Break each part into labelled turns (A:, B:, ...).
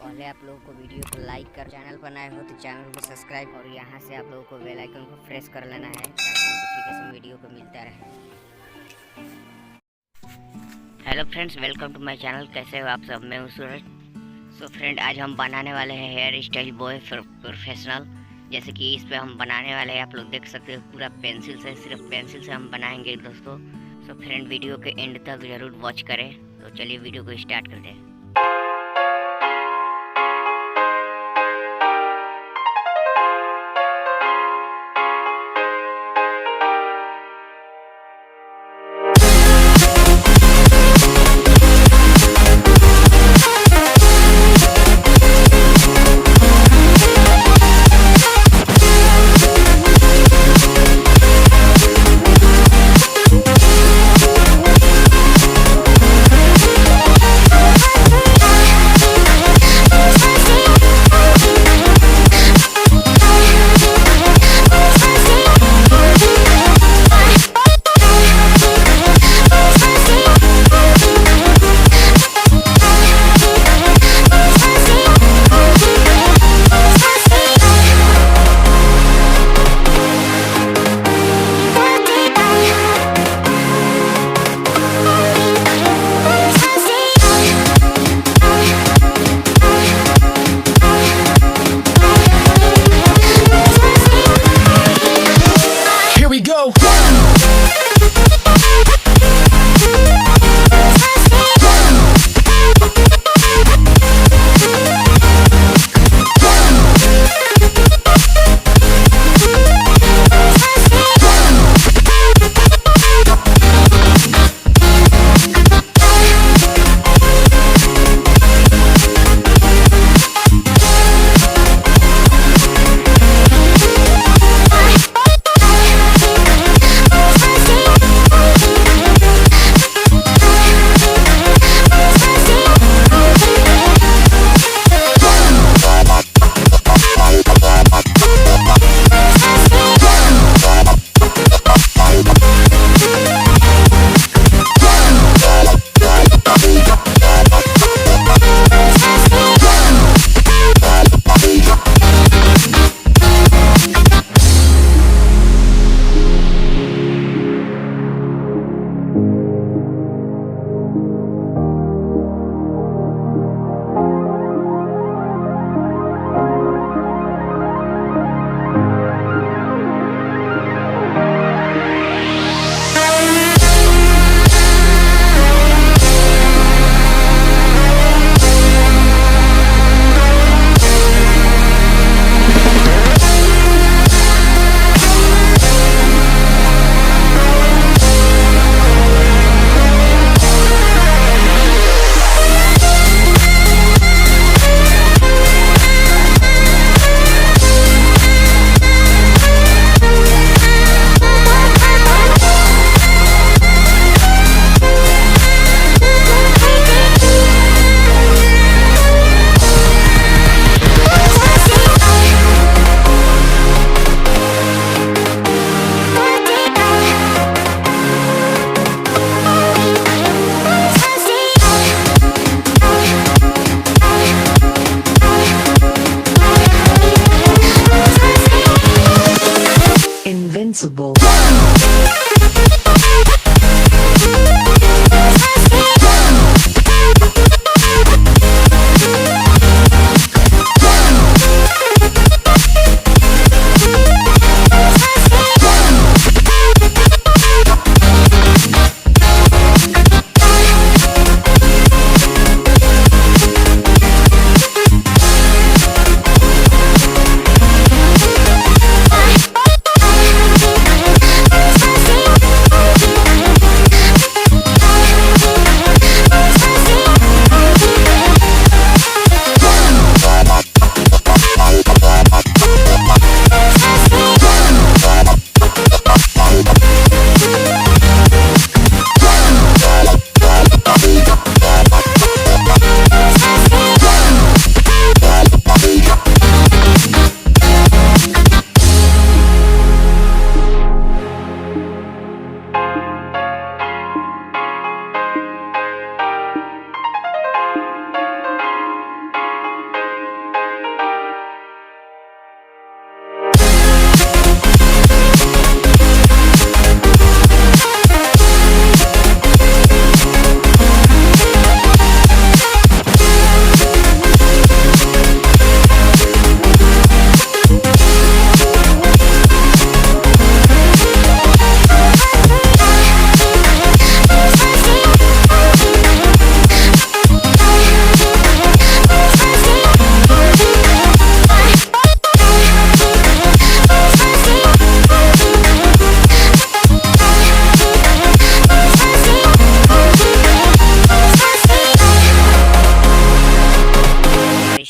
A: पहले आप लोगों को वीडियो को लाइक कर, चैनल पर नए हो तो चैनल को सब्सक्राइब और यहाँ से आप लोगों को बेल आइकन को प्रेस कर लेना है ताकि नोटिफिकेशन वीडियो को मिलता रहे। Hello friends, welcome to my channel. कैसे हो आप सब? मैं हूँ सूरज। सो फ्रेंड, आज हम बनाने वाले हैं hair style boy for professional. जैसे कि इस पे हम बनाने वाले हैं, आप लोग देख सकते हो, पूरा पेंसिल से, सिर्फ पेंसिल से हम बनाएंगे दोस्तों। सो फ्रेंड, वीडियो के एंड तक ज़रूर वॉच करें। तो चलिए वीडियो को स्टार्ट करते हैं।
B: Invincible.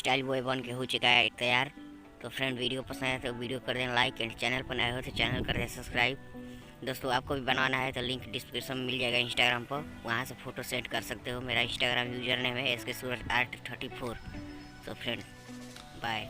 A: स्टाइल बॉय बन के हो चुका है तैयार। तो फ्रेंड वीडियो पसंद आए तो वीडियो कर देना लाइक, एंड चैनल पर नए हो तो चैनल कर देना सब्सक्राइब। दोस्तों आपको भी बनाना है तो लिंक डिस्क्रिप्शन में मिल जाएगा इंस्टाग्राम पर, वहाँ से फ़ोटो सेंड कर सकते हो। मेरा इंस्टाग्राम यूज़र नेम है SK Suraj Art 34। So friend bye.